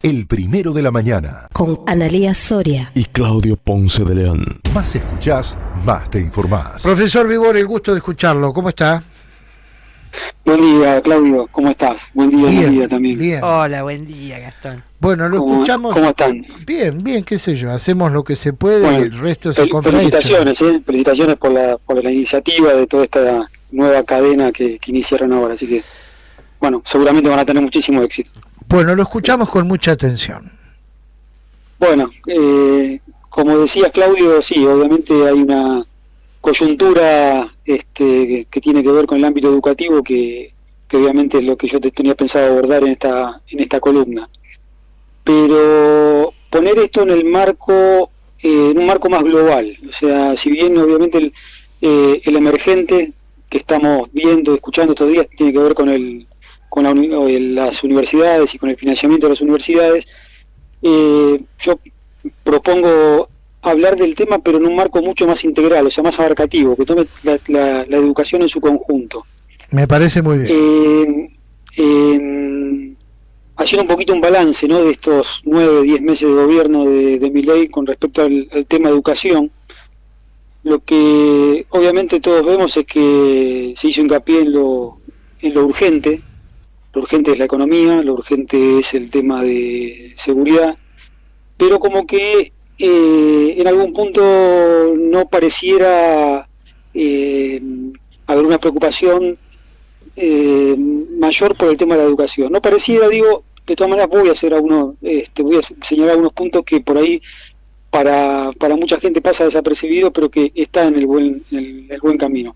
El Primero de la Mañana. Con Analía Soria y Claudio Ponce de León. Más escuchás, más te informás. Profesor Vivor, el gusto de escucharlo. ¿Cómo está? Buen día, Claudio. ¿Cómo estás? Buen día, Analía también. Bien. Hola, buen día, Gastón. Bueno, lo escuchamos. ¿Cómo están? Bien, qué sé yo. Hacemos lo que se puede, Bueno, el resto se compra. Felicitaciones, felicitaciones por la iniciativa de toda esta nueva cadena que iniciaron ahora. Así que, bueno, seguramente van a tener muchísimo éxito. Bueno, lo escuchamos con mucha atención. Bueno, como decías, Claudio, sí, obviamente hay una coyuntura que tiene que ver con el ámbito educativo que obviamente es lo que yo tenía pensado abordar en esta columna. Pero poner esto en un marco más global, o sea, si bien obviamente el emergente que estamos viendo, escuchando estos días tiene que ver con las universidades y con el financiamiento de las universidades, yo propongo hablar del tema pero en un marco mucho más integral, o sea, más abarcativo, que tome la educación en su conjunto. Me parece muy bien. Haciendo un poquito un balance, ¿no?, de estos 9-10 meses de gobierno de Milei con respecto al tema educación. Lo que obviamente todos vemos es que se hizo hincapié en lo urgente. Lo urgente es la economía, lo urgente es el tema de seguridad, pero como que en algún punto no pareciera haber una preocupación mayor por el tema de la educación. No pareciera, digo, de todas maneras voy a señalar algunos puntos que por ahí para mucha gente pasa desapercibido, pero que está en el buen camino.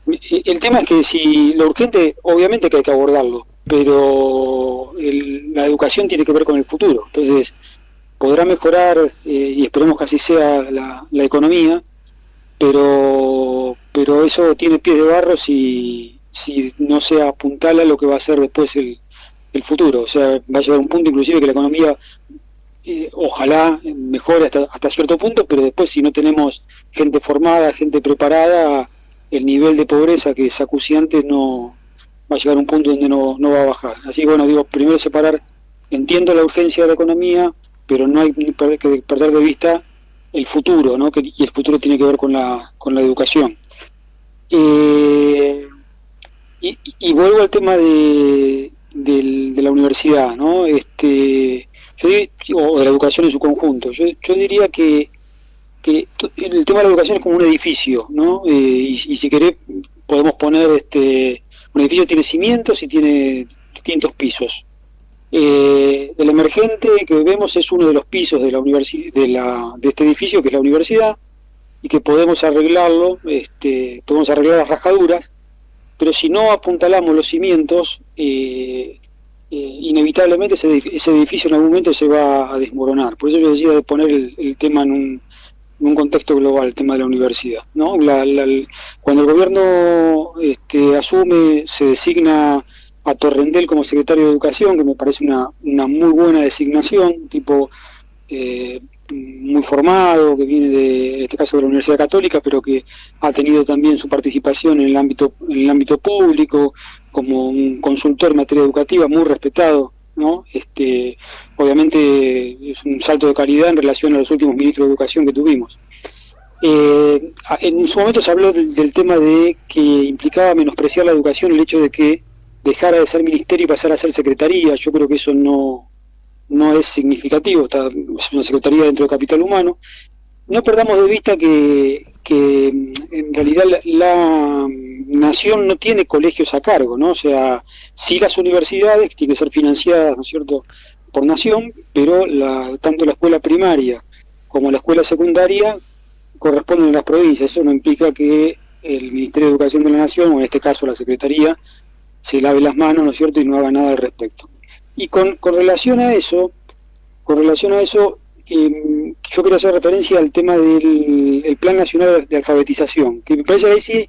El tema es que si lo urgente, obviamente que hay que abordarlo, pero la educación tiene que ver con el futuro. Entonces, podrá mejorar, y esperemos que así sea la economía, pero eso tiene pies de barro si no se apuntala lo que va a ser después el futuro. O sea, va a llegar un punto inclusive que la economía ojalá mejore hasta cierto punto, pero después si no tenemos gente formada, gente preparada, el nivel de pobreza que es acuciante no va a llegar a un punto donde no va a bajar. Así que bueno, digo, primero separar, entiendo la urgencia de la economía, pero no hay que perder de vista el futuro, ¿no? Y el futuro tiene que ver con la educación. Y vuelvo al tema de la universidad, ¿no? O de la educación en su conjunto. Yo diría que el tema de la educación es como un edificio, ¿no? Y si querés podemos poner un edificio tiene cimientos y tiene distintos pisos. El emergente que vemos es uno de los pisos de este edificio, que es la universidad, y que podemos arreglarlo, podemos arreglar las rajaduras, pero si no apuntalamos los cimientos, inevitablemente ese edificio en algún momento se va a desmoronar. Por eso yo decía de poner el tema en un contexto global, el tema de la universidad, ¿no? Cuando el gobierno asume, se designa a Torrendel como secretario de Educación, que me parece una muy buena designación, tipo muy formado, que viene en este caso de la Universidad Católica, pero que ha tenido también su participación en el ámbito público, como un consultor en materia educativa muy respetado, ¿no? Obviamente es un salto de calidad en relación a los últimos ministros de Educación que tuvimos. En su momento se habló del tema de que implicaba menospreciar la educación el hecho de que dejara de ser ministerio y pasara a ser secretaría. Yo creo que eso no es significativo, es una secretaría dentro de Capital Humano. No perdamos de vista que en realidad la nación no tiene colegios a cargo, ¿no? O sea, sí las universidades tienen que ser financiadas, ¿no es cierto?, por nación, pero tanto la escuela primaria como la escuela secundaria corresponden a las provincias. Eso no implica que el Ministerio de Educación de la Nación, o en este caso la Secretaría, se lave las manos, ¿no es cierto?, y no haga nada al respecto. Y con relación a eso, yo quiero hacer referencia al tema del Plan Nacional de Alfabetización, que me parece que ahí sí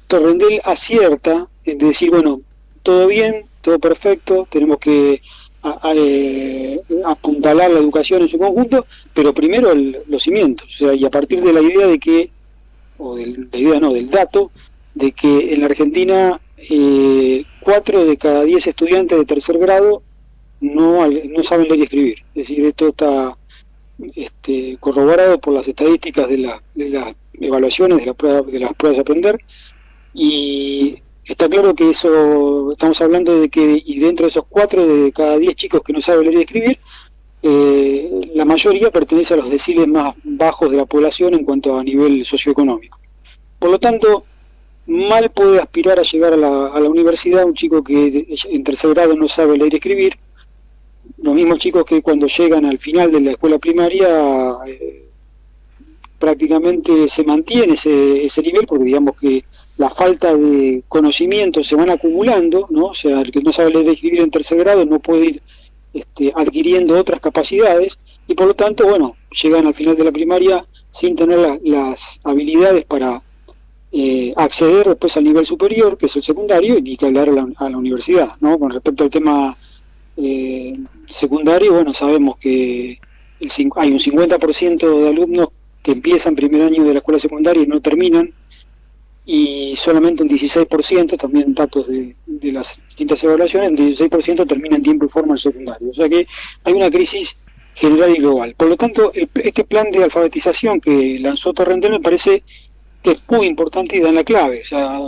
Torrendel acierta de decir, bueno, todo bien, todo perfecto, tenemos que apuntalar la educación en su conjunto, pero primero los cimientos, o sea, y a partir de la idea de que, del dato, de que en la Argentina 4 de cada 10 estudiantes de tercer grado no saben leer y escribir. Es decir, esto está corroborado por las estadísticas de las evaluaciones de las pruebas de aprender, y está claro que eso, estamos hablando de que, y dentro de esos 4 de cada 10 chicos que no saben leer y escribir, la mayoría pertenece a los deciles más bajos de la población en cuanto a nivel socioeconómico. Por lo tanto, mal puede aspirar a llegar a la universidad un chico que en tercer grado no sabe leer y escribir. Los mismos chicos que cuando llegan al final de la escuela primaria prácticamente se mantiene ese nivel, porque digamos que la falta de conocimiento se van acumulando, ¿no? O sea, el que no sabe leer y escribir en tercer grado no puede ir adquiriendo otras capacidades, y por lo tanto, bueno, llegan al final de la primaria sin tener las habilidades para acceder después al nivel superior, que es el secundario, y que hablar a la universidad, ¿no? Con respecto al tema secundario, bueno, sabemos que hay un 50% de alumnos que empiezan primer año de la escuela secundaria y no terminan, y solamente un 16%, también datos de las distintas evaluaciones, un 16% termina en tiempo y forma el secundario. O sea que hay una crisis general y global. Por lo tanto, este plan de alfabetización que lanzó Torrentell me parece que es muy importante y da en la clave. O sea,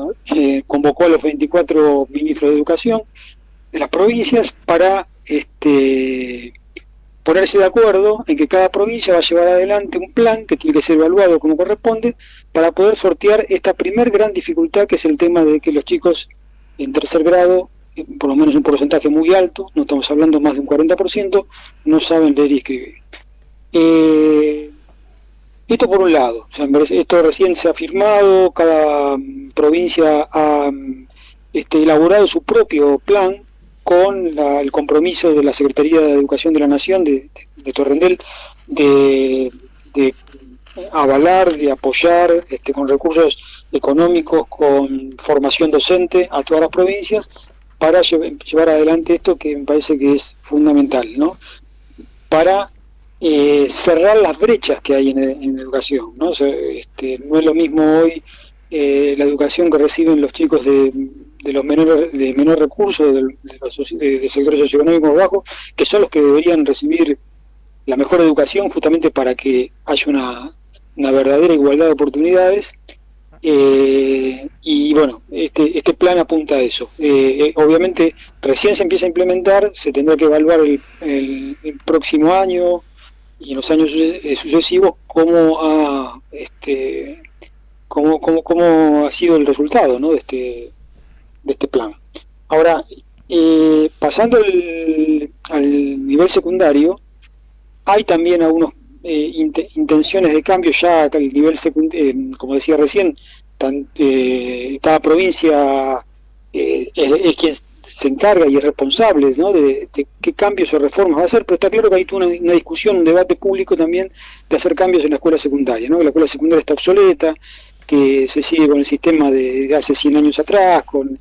convocó a los 24 ministros de educación de las provincias para ponerse de acuerdo en que cada provincia va a llevar adelante un plan que tiene que ser evaluado como corresponde para poder sortear esta primer gran dificultad, que es el tema de que los chicos en tercer grado, por lo menos un porcentaje muy alto, no estamos hablando más de un 40%, no saben leer y escribir. Esto por un lado, o sea, esto recién se ha firmado, cada provincia ha elaborado su propio plan con el compromiso de la Secretaría de Educación de la Nación, de Torrentell, de avalar, de apoyar con recursos económicos, con formación docente a todas las provincias, para llevar adelante esto que me parece que es fundamental, ¿no? Para cerrar las brechas que hay en educación, ¿no? O sea, no es lo mismo hoy la educación que reciben los chicos de los de menor recursos, de sectores socioeconómicos bajos, que son los que deberían recibir la mejor educación justamente para que haya una verdadera igualdad de oportunidades. Y bueno, este plan apunta a eso. Obviamente recién se empieza a implementar, se tendrá que evaluar el próximo año y en los años sucesivos cómo ha sido el resultado, ¿no? de este plan. Ahora, pasando al nivel secundario, hay también algunas intenciones de cambio ya al nivel secundario. Como decía recién, cada provincia es quien se encarga y es responsable, ¿no? de qué cambios o reformas va a hacer, pero está claro que hay una discusión, un debate público también de hacer cambios en la escuela secundaria, ¿no? Que la escuela secundaria está obsoleta, que se sigue con el sistema de hace 100 años atrás, con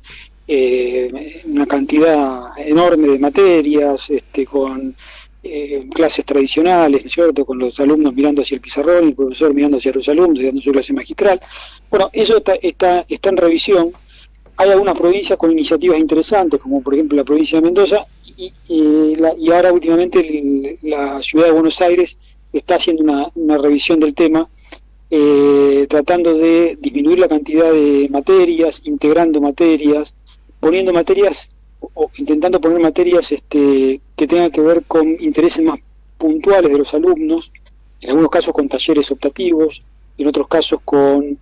una cantidad enorme de materias, con clases tradicionales, ¿no es cierto?, con los alumnos mirando hacia el pizarrón y el profesor mirando hacia los alumnos y dando su clase magistral. Bueno, eso está en revisión. Hay algunas provincias con iniciativas interesantes, como por ejemplo la provincia de Mendoza, y ahora últimamente la ciudad de Buenos Aires está haciendo una revisión del tema, tratando de disminuir la cantidad de materias, integrando materias, poniendo materias o intentando poner materias que tengan que ver con intereses más puntuales de los alumnos, en algunos casos con talleres optativos, en otros casos con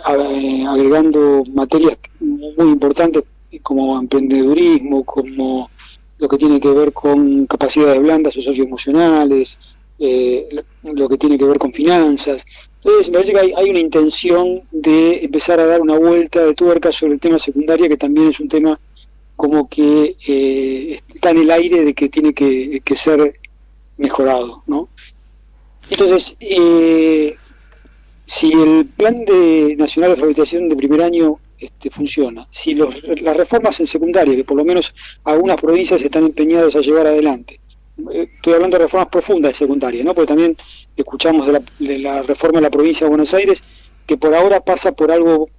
agregando materias muy importantes como emprendedurismo, como lo que tiene que ver con capacidades blandas o socioemocionales, lo que tiene que ver con finanzas. Entonces me parece que hay una intención de empezar a dar una vuelta de tuerca sobre el tema secundaria, que también es un tema como que está en el aire de que tiene que ser mejorado, ¿no? Entonces, si el plan nacional de alfabetización de primer año funciona, si las reformas en secundaria, que por lo menos algunas provincias están empeñadas a llevar adelante, estoy hablando de reformas profundas de secundaria, ¿no? Porque también escuchamos de la reforma de la provincia de Buenos Aires, que por ahora pasa por algo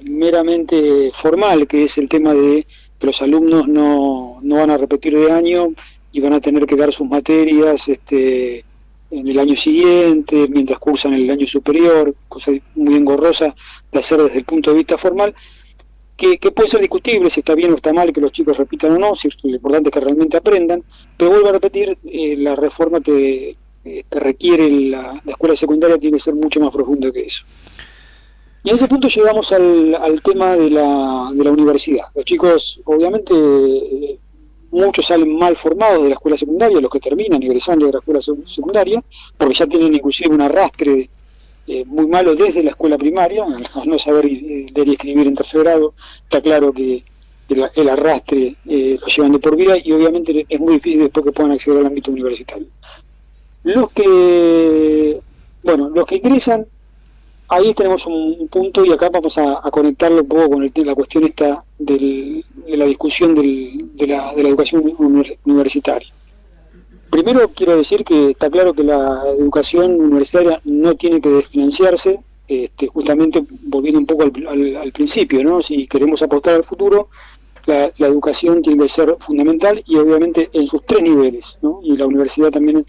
meramente formal, que es el tema de pero los alumnos no van a repetir de año y van a tener que dar sus materias en el año siguiente, mientras cursan el año superior, cosa muy engorrosa de hacer desde el punto de vista formal, que puede ser discutible si está bien o está mal que los chicos repitan o no, si lo importante es que realmente aprendan, pero vuelvo a repetir, la reforma que requiere la escuela secundaria tiene que ser mucho más profunda que eso. Y en ese punto llegamos al tema de la universidad. Los chicos, obviamente, muchos salen mal formados de la escuela secundaria, los que terminan ingresando de la escuela secundaria, porque ya tienen inclusive un arrastre muy malo desde la escuela primaria, al no saber leer y escribir en tercer grado. Está claro que el arrastre lo llevan de por vida y obviamente es muy difícil después que puedan acceder al ámbito universitario. Los que ingresan, ahí tenemos un punto y acá vamos a conectarlo un poco con la cuestión esta de la discusión de la educación universitaria. Primero quiero decir que está claro que la educación universitaria no tiene que desfinanciarse, justamente volviendo un poco al principio, ¿no? Si queremos apostar al futuro, la educación tiene que ser fundamental y obviamente en sus tres niveles, ¿no? Y la universidad también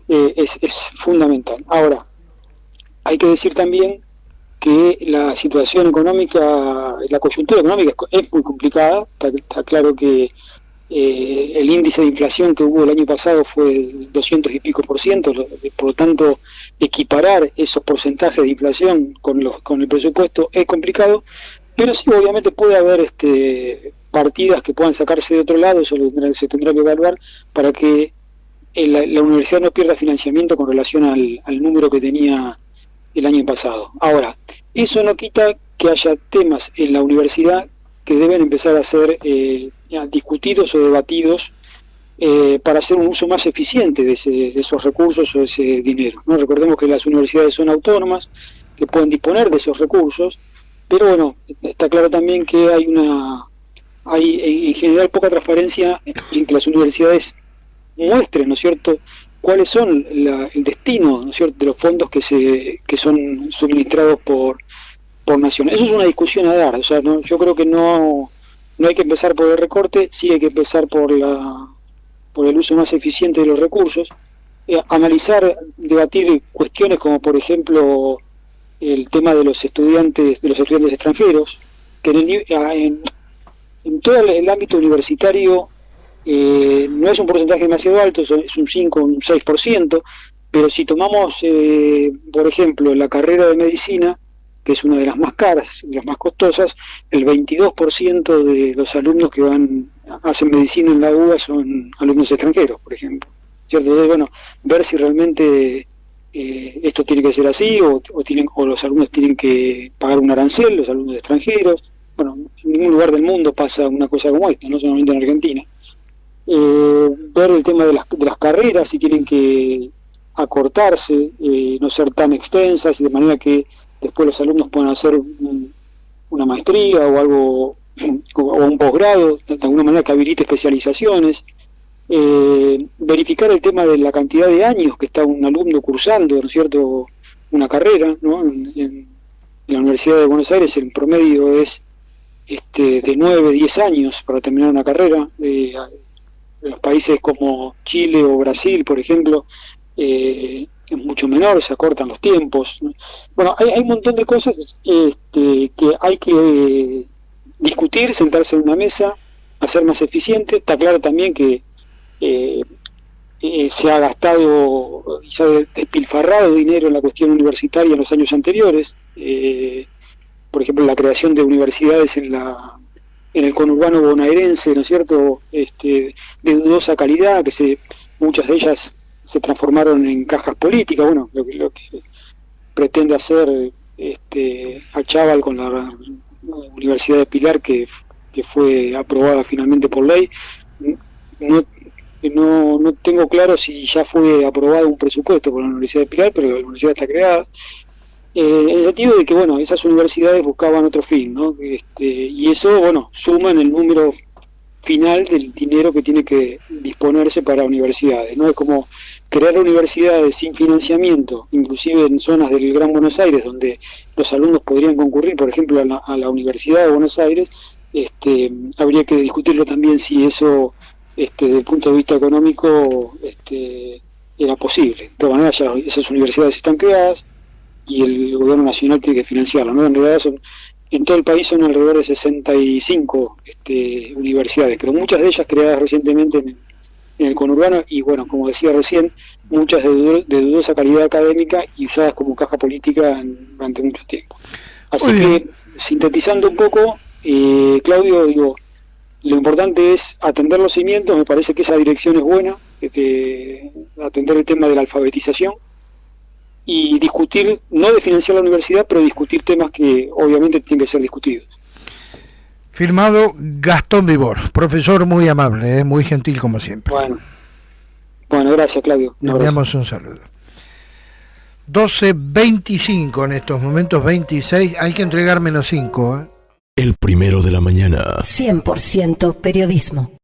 es fundamental. Ahora, hay que decir también que la situación económica, la coyuntura económica es muy complicada. Está claro que el índice de inflación que hubo el año pasado fue 200 y pico %, por lo tanto equiparar esos porcentajes de inflación con el presupuesto es complicado, pero sí obviamente puede haber partidas que puedan sacarse de otro lado, eso se tendrá que evaluar para que la universidad no pierda financiamiento con relación al número que tenía el año pasado. Ahora, eso no quita que haya temas en la universidad que deben empezar a ser discutidos o debatidos para hacer un uso más eficiente de esos recursos o de ese dinero, ¿no? Recordemos que las universidades son autónomas, que pueden disponer de esos recursos, pero bueno, está claro también que hay en general poca transparencia en que las universidades muestren, ¿no es cierto?, cuáles son el destino, ¿no es cierto?, de los fondos que son suministrados por nación. Eso es una discusión a dar, o sea, yo creo que no hay que empezar por el recorte, sí hay que empezar por el uso más eficiente de los recursos, analizar, debatir cuestiones como por ejemplo el tema de los estudiantes extranjeros, que en todo el ámbito universitario no es un porcentaje demasiado alto, es un 5 o un 6%, pero si tomamos, por ejemplo, la carrera de medicina, que es una de las más caras, de las más costosas, el 22% de los alumnos que hacen medicina en la UBA son alumnos extranjeros, por ejemplo, ¿cierto? Entonces, bueno, ver si realmente esto tiene que ser así, o los alumnos tienen que pagar un arancel, los alumnos extranjeros. Bueno, en ningún lugar del mundo pasa una cosa como esta, no solamente en Argentina. Ver el tema de las carreras, si tienen que acortarse, no ser tan extensas, y de manera que después los alumnos puedan hacer una maestría o algo, o un posgrado, de alguna manera que habilite especializaciones. Verificar el tema de la cantidad de años que está un alumno cursando, ¿no es cierto?, una carrera, ¿no? En la Universidad de Buenos Aires el promedio es de 9, 10 años para terminar una carrera. En los países como Chile o Brasil, por ejemplo, es mucho menor, se acortan los tiempos. Bueno, hay un montón de cosas que hay que discutir, sentarse en una mesa, hacer más eficiente. Está claro también que se ha gastado y se ha despilfarrado dinero en la cuestión universitaria en los años anteriores. Por ejemplo, la creación de universidades en el conurbano bonaerense, ¿no es cierto?, de dudosa calidad, muchas de ellas se transformaron en cajas políticas. Bueno, lo que pretende hacer Achával con la Universidad de Pilar, que fue aprobada finalmente por ley. No tengo claro si ya fue aprobado un presupuesto por la Universidad de Pilar, pero la universidad está creada. En el sentido de que, bueno, esas universidades buscaban otro fin, ¿no? Y eso, bueno, suma en el número final del dinero que tiene que disponerse para universidades, ¿no? Es como crear universidades sin financiamiento, inclusive en zonas del Gran Buenos Aires, donde los alumnos podrían concurrir, por ejemplo, a la Universidad de Buenos Aires, habría que discutirlo también si eso, desde el punto de vista económico, era posible. De todas maneras, ya esas universidades están creadas y el gobierno nacional tiene que financiarlas, ¿no? En realidad en todo el país son alrededor de 65 universidades, pero muchas de ellas creadas recientemente en el conurbano y, bueno, como decía recién, muchas de dudosa calidad académica y usadas como caja política durante mucho tiempo. Así que, sintetizando un poco, Claudio, digo, lo importante es atender los cimientos. Me parece que esa dirección es buena, atender el tema de la alfabetización y discutir, no de financiar la universidad, pero discutir temas que obviamente tienen que ser discutidos. Firmado Gastón Vibor, profesor muy amable, muy gentil como siempre. Bueno, gracias, Claudio. Le enviamos un saludo. 12:25 en estos momentos, 26, hay que entregar -5. El primero de la mañana. 100% periodismo.